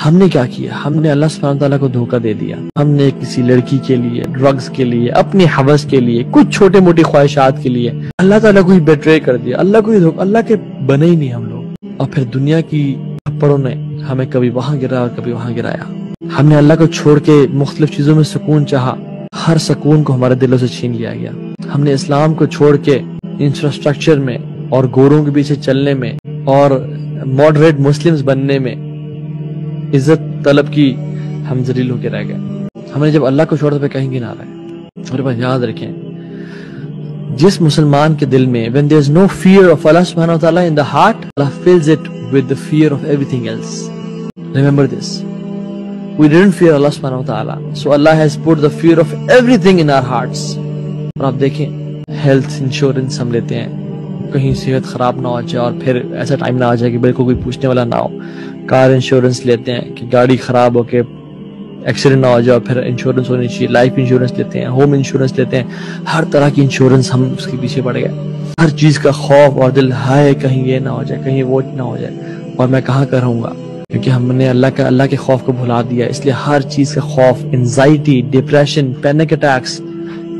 ہم نے کیا کیا؟ ہم نے اللہ سبحانہ تعالیٰ کو دھوکہ دے دیا. ہم نے کسی لڑکی کے لیے، ڈرگز کے لیے، اپنی حوث کے لیے، کچھ چھوٹے موٹی خواہشات کے لیے اللہ تعالیٰ کو ہی بیٹرے کر دیا. اللہ کو ہی دھوکہ، اللہ کے بنے ہی نہیں ہم لوگ. اور پھر دنیا کی تھپڑوں نے ہمیں کبھی وہاں گرایا اور کبھی وہاں گرایا. ہم نے اللہ کو چھوڑ کے مختلف چیزوں میں سکون چاہا، ہر سکون کو ہمارے دلوں سے چھین لیا گیا. ہم نے اسلام کو چھوڑ کے انفراسٹرکچر میں اور گوروں کے پیچھے چلنے میں اور ماڈریٹ مسلمز بننے میں عزت طلب کی ہم ذلیل ہو کے رہ گئے. ہم نے جب اللہ کو چھوڑا تو کہیں گے نہ رہے. اور بات یاد رکھیں، جس مسلمان کے دل میں when there is no fear of Allah subhanahu wa ta'ala in the heart, Allah fills it with the fear of everything else. Remember this. We didn't fear Allah subhanahu wa ta'ala, so Allah has put the fear of everything in our hearts. اور آپ دیکھیں، health insurance ہم لیتے ہیں، کہیں صحت خراب نہ ہو جائے اور پھر ایسا ٹائم نہ آ جائے کہ بالکل کوئی پوچھنے والا نہ ہو. کار انشورنس لیتے ہیں کہ گاڑی خراب ہو کے ایکسیڈنٹ نہ ہو جائے اور پھر انشورنس ہونی چاہیے. لائف انشورنس لیتے ہیں، ہوم انشورنس لیتے ہیں، ہر طرح کی انشورنس ہم اس کے پیچھے پڑ گئے. ہر چیز کا خوف اور دل ہائے کہیں یہ نہ ہو جائے، کہیں وہ نہ ہو جائے اور میں کہاں کا رہوں گا، کیونکہ ہم نے اللہ کے خوف کو بھلا دیا. اس لیے ہر چیز کا خوف، انزائٹی، ڈپریشن، پینک اٹیکس،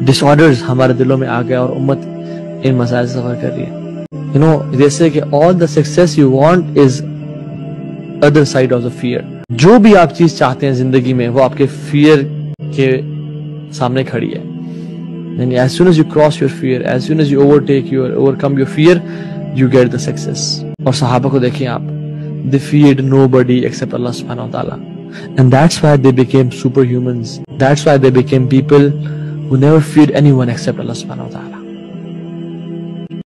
ڈس آرڈرز ہمارے دلوں میں آ گیا اور امت ان مسائل سے سفر کر رہی ہے. جیسے کہ all the success you want is other side of the fear. جو بھی آپ چیز چاہتے ہیں زندگی میں وہ آپ کے فیئر کے سامنے کھڑی ہے. یعنی as soon as you cross your fear, as soon as you overcome your fear, you get the success. اور صحابہ کو دیکھیں آپ، they feared nobody except Allah subhanahu wa ta'ala. And that's why they became superhumans. That's why they became people who never feared anyone except Allah subhanahu wa ta'ala.